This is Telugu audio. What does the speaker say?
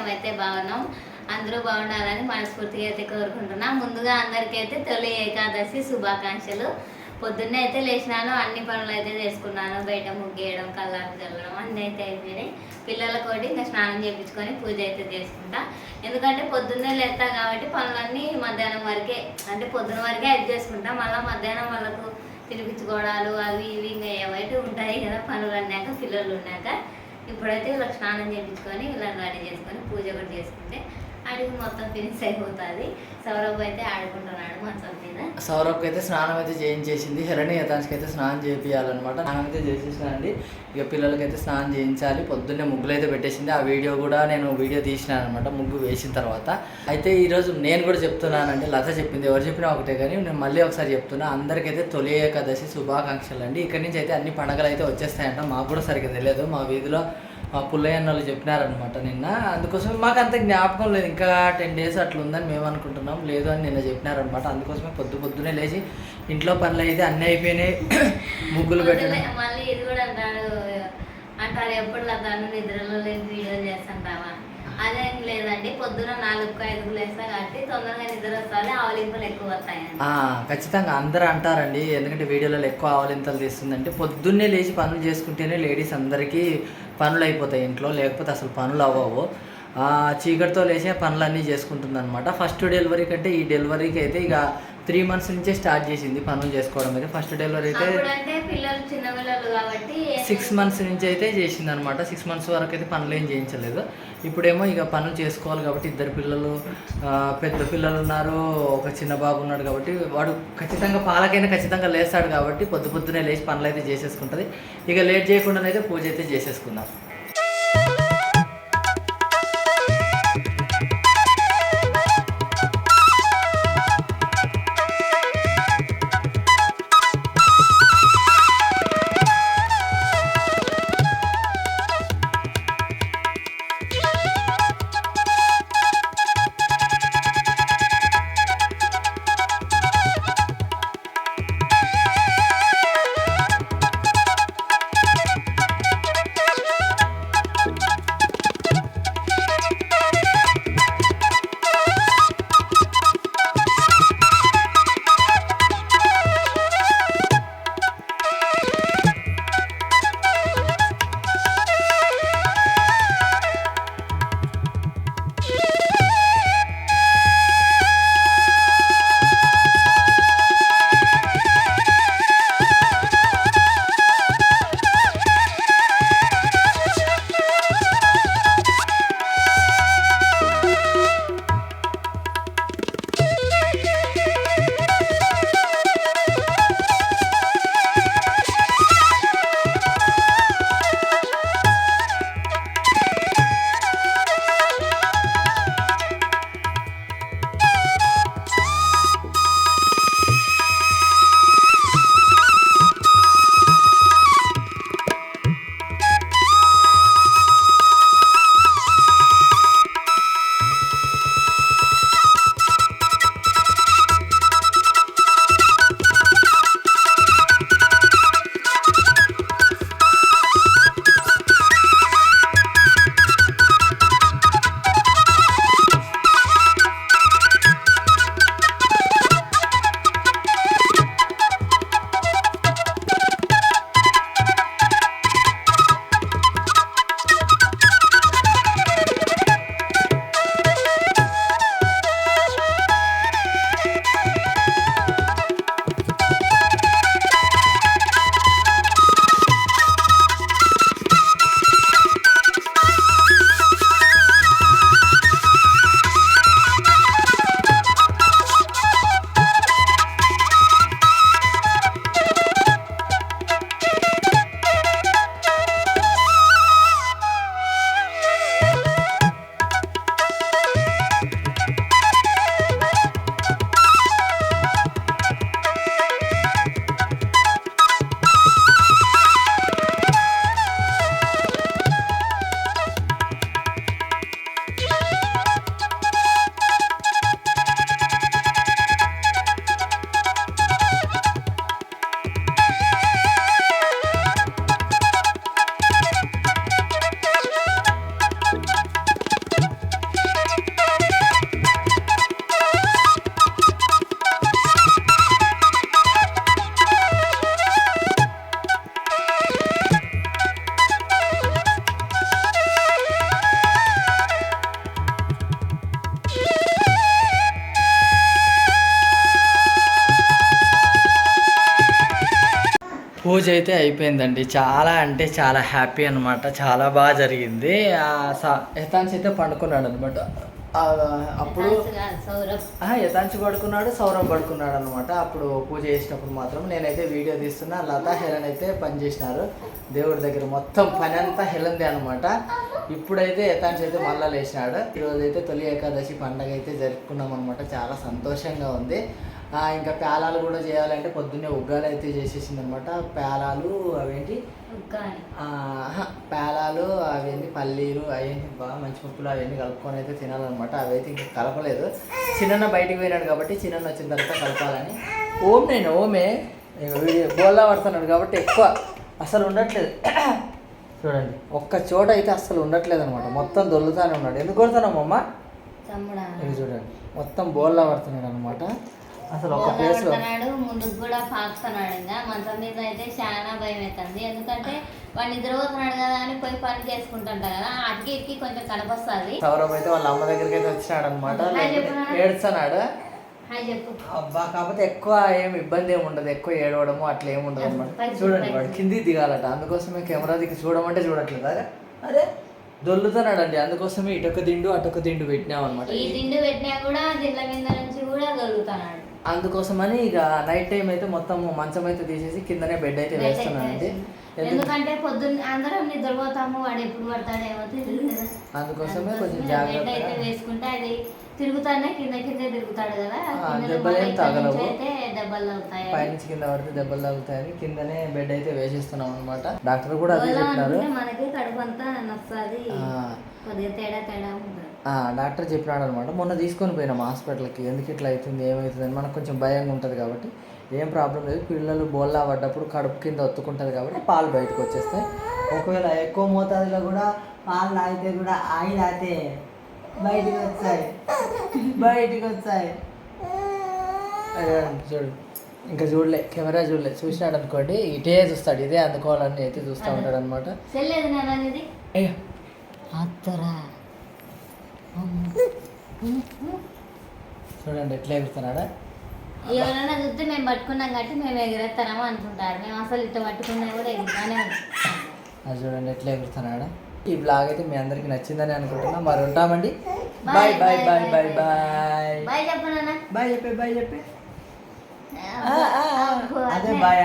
మేమైతే బాగున్నాం. అందరూ బాగుండాలని మనస్ఫూర్తిగా అయితే కోరుకుంటున్నాం. ముందుగా అందరికైతే తొలి ఏకాదశి శుభాకాంక్షలు. పొద్దున్నే అయితే లేచినాను, అన్ని పనులు అయితే చేసుకున్నాను. బయట ముగ్గేయడం, కల్లాపు చల్లడం అన్నీ అయితే అయిపోయినాయి. పిల్లలతోటి ఇంకా స్నానం చేయించుకొని పూజ అయితే చేసుకుంటా. ఎందుకంటే పొద్దున్నే లేస్తా కాబట్టి పనులన్నీ మధ్యాహ్నం వరకే, అంటే పొద్దున వరకే అది చేసుకుంటా. మళ్ళీ మధ్యాహ్నం వాళ్ళకు తినిపించుకోవడాలు అవి ఇవి ఇంకా ఏవైతే ఉంటాయి కదా పనులు అన్నాక, పిల్లలు ఉన్నాక. ఇప్పుడైతే వీళ్ళకి స్నానం చేయించుకొని వీళ్ళని రెడీ చేసుకొని పూజ కూడా చేసుకుంటే అడిగి మొత్తం ఫినిష్ అయిపోతుంది. సౌరభ్ అయితే ఆడుకుంటున్నాడు మంచం మీద. సౌరభ్కి అయితే స్నానం అయితే చేయించేసింది. హెరణి యథాన్స్కి అయితే స్నానం చేయించాలన్నమాట. స్నానం అయితే చేసేసినండి. ఇక పిల్లలకైతే స్నానం చేయించాలి. పొద్దున్నే ముగ్గులు అయితే పెట్టేసింది. ఆ వీడియో కూడా నేను తీసినాను అనమాట, ముగ్గు వేసిన తర్వాత. అయితే ఈరోజు నేను కూడా చెప్తున్నానండి, లత చెప్పింది, ఎవరు చెప్పినా ఒకటే, కానీ నేను మళ్ళీ ఒకసారి చెప్తున్నా. అందరికైతే తొలి ఏకాదశి శుభాకాంక్షలు అండి. ఇక్కడి నుంచి అయితే అన్ని పండుగలు అయితే వచ్చేస్తాయంట. మాకు కూడా సరిగ్గా తెలియదు, మా వీధిలో మా పుల్లయ్య వాళ్ళు చెప్పినారనమాట నిన్న. అందుకోసం మాకు అంత జ్ఞాపకం లేదు, ఇంకా 10 days అట్లా ఉందని మేము అనుకుంటున్నాం. లేదు అని నిన్న చెప్పినారనమాట. అందుకోసమే పొద్దున్నే లేచి ఇంట్లో పనులు అయితే అన్నీ అయిపోయినాయి. ముగ్గులు పెట్టడం. మళ్ళీ ఇది కూడా అంటారు ఎప్పుడు లతాను నిద్రలో లేని వీడియో చేస్తుంటావా? అదేం లేదండి, పొద్దున 4-5 లేస్తా కాబట్టి తొందరగా నిద్ర వస్తుంది, ఆవలింపులు ఎక్కువ వస్తాయండి. ఖచ్చితంగా అందరూ అంటారండి, ఎందుకంటే వీడియోలలో ఎక్కువ ఆవలింతలు తీస్తుందంటే పొద్దున్నే లేచి పనులు చేసుకుంటేనే లేడీస్ అందరికీ పనులు అయిపోతాయి ఇంట్లో, లేకపోతే అసలు పనులు అవ్వవు. చీకటితో లేచే పనులన్నీ చేసుకుంటుంది అనమాట. ఫస్ట్ డెలివరీ కంటే ఈ డెలివరీకి అయితే ఇక 3 months నుంచే స్టార్ట్ చేసింది పనులు చేసుకోవడం. అయితే ఫస్ట్ డెలివరీ అయితే 6 months నుంచి అయితే చేసింది అనమాట. 6 months వరకు అయితే పనులు ఏం చేయించలేదు. ఇప్పుడేమో ఇక పనులు చేసుకోవాలి కాబట్టి, 2 పిల్లలు, పెద్ద పిల్లలు ఉన్నారు, ఒక చిన్న బాబు ఉన్నాడు కాబట్టి వాడు ఖచ్చితంగా పాలకైనా ఖచ్చితంగా లేస్తాడు కాబట్టి పొద్దున్నే లేచి పనులు అయితే చేసేసుకుంటుంది. ఇక లేట్ చేయకుండానైతే పూజ అయితే చేసేసుకుందాం. పూజ అయితే అయిపోయిందండి. చాలా అంటే చాలా హ్యాపీ అనమాట. చాలా బాగా జరిగింది. యథాంశ్ అయితే పండుకున్నాడు అనమాట. అప్పుడు యథాంశ్ పడుకున్నాడు, సౌరవ్ పడుకున్నాడు అనమాట. అప్పుడు పూజ చేసినప్పుడు మాత్రం నేనైతే వీడియో తీస్తున్నా. లత హెలన్ అయితే పని చేసినారు దేవుడి దగ్గర. మొత్తం పని అంతా హెలన్దే అనమాట. ఇప్పుడైతే యథాంశ్ అయితే మళ్ళా లేచినాడు. ఈరోజు అయితే తొలి ఏకాదశి పండగ అయితే జరుపుకున్నాం అనమాట. చాలా సంతోషంగా ఉంది. ఇంకా పేలాలు కూడా చేయాలంటే పొద్దున్నే ఉగ్గాలు అయితే చేసేసింది అనమాట. పేలాలు అవేంటి పేలాలు అవన్నీ పల్లీలు అవన్నీ బాగా మంచి పప్పులు అవన్నీ కలుపుకొని అయితే తినాలన్నమాట. అవైతే ఇంకా కలపలేదు. చిన్న బయటికి పోయినాడు కాబట్టి చిన్న వచ్చిన తర్వాత కలపాలని ఓమే బోల్లా పడుతున్నాడు కాబట్టి ఎక్కువ అసలు ఉండట్లేదు. చూడండి ఒక్క చోట అయితే అసలు ఉండట్లేదు అనమాట. మొత్తం దొల్లుతానే ఉన్నాడు. ఎందుకు కొడుతున్నాము అమ్మ? ఇది చూడండి మొత్తం బోల్లా పడుతున్నాడు అనమాట. అసలు ఒక ప్లేస్ ముందుకు కూడా పాకుతున్నాడు. ఇంకా మంచం మీద అయితే చాలా భయం అవుతుంది. ఎందుకంటే వాడు నిద్రపోతున్నాడు కదా అని పోయి పని చేసుకుంటుంటారు కదా, అటుకి ఇటుకి కొంచెం కనపస్తుంది. సౌరభ్ అయితే వాళ్ళ అమ్మ దగ్గరికి అయితే వచ్చినాడు అనమాట. ఏడుస్తున్నాడు. చెప్పు అబ్బా. కాకపోతే ఎక్కువ ఏమి ఇబ్బంది ఏమి ఉండదు. ఎక్కువ ఏడవడము అట్లా ఏమి ఉండదు అనమాట. చూడండి వాడు కిందికి దిగాలట. అందుకోసమే కెమెరా దిగి చూడమంటే చూడట్లేదు. అదే దొల్లుతున్నాడు అండి. అందుకోసమే ఇటొక దిండు అటొక దిండు పెట్టినాం అనమాట. ఈ దిండు పెట్టినా కూడా దిండ్ల మీద నుంచి కూడా దొల్లుతున్నాడు. అందుకోసమని ఇక నైట్ టైం అయితే మొత్తం మంచం అయితే తీసేసి కిందనే బెడ్ అయితే వేస్తున్నానండి. ఎందుకంటే పొద్దున్న అందరం నిద్రపోతాము, వాడు ఎప్పుడు పడతాడేమో తెలియదు కదా. అందుకోసమే కొంచెం జాగ్రత్త అయితే వేసుకుంటే అది తిరుగుతానే కింద తిరుగుతాడు కదా. దెబ్బలేం తగలవు. దెబ్బలు తగ్గుతాయి. పైనుంచి కింద పడితే దెబ్బలు తగ్గుతాయని కిందనే బెడ్ అయితే వేసేస్తున్నాం అనమాట. డాక్టర్ కూడా అదే చెప్పినారు. మనకి కడుపు అంతా నొస్తుంది, కొద్దిగా తేడా ఉంటుంది. డాక్టర్ చెప్పినాడు అనమాట. మొన్న తీసుకొని పోయినాం హాస్పిటల్కి. ఎందుకు ఇట్లా అవుతుంది ఏమవుతుంది అని మనకు కొంచెం భయంగా ఉంటుంది కాబట్టి ఏం ప్రాబ్లం లేదు. పిల్లలు బోల్లా పడ్డప్పుడు కడుపు కింద ఒత్తుకుంటుంది కాబట్టి పాలు బయటకు వచ్చేస్తాయి. ఒకవేళ ఎక్కువ మోతాదులో కూడా పాలు తాగితే కూడా ఆయిల్ అయితే బయటికి వచ్చాయి. చూడు ఇంకా చూడలే, కెమెరా చూడలే. చూసినాడు అనుకోండి ఇటే చూస్తాడు. ఇదే అందుకోవాలని అయితే చూస్తూ ఉంటాడు అనమాట. చూడండి ఎట్లా ఎగురుతున్నాడా. ఎవరైనా చూస్తే మేము పట్టుకున్నాం కాబట్టి మేము ఎగురేస్తాము అనుకుంటారు. మేము అసలు ఇట్లా పట్టుకున్నా కూడా ఎగురుతానే ఉంటాం. అది చూడండి ఎట్లా ఎగురుతున్నాడా. ఈ బ్లాగ్ అయితే మీ అందరికి నచ్చిందని అనుకుంటున్నాం. మరి ఉంటామండి. Bye bye bye bye bye bye చెప్పు నాన్న. బాయ్ చెప్పే అదే బాయ్.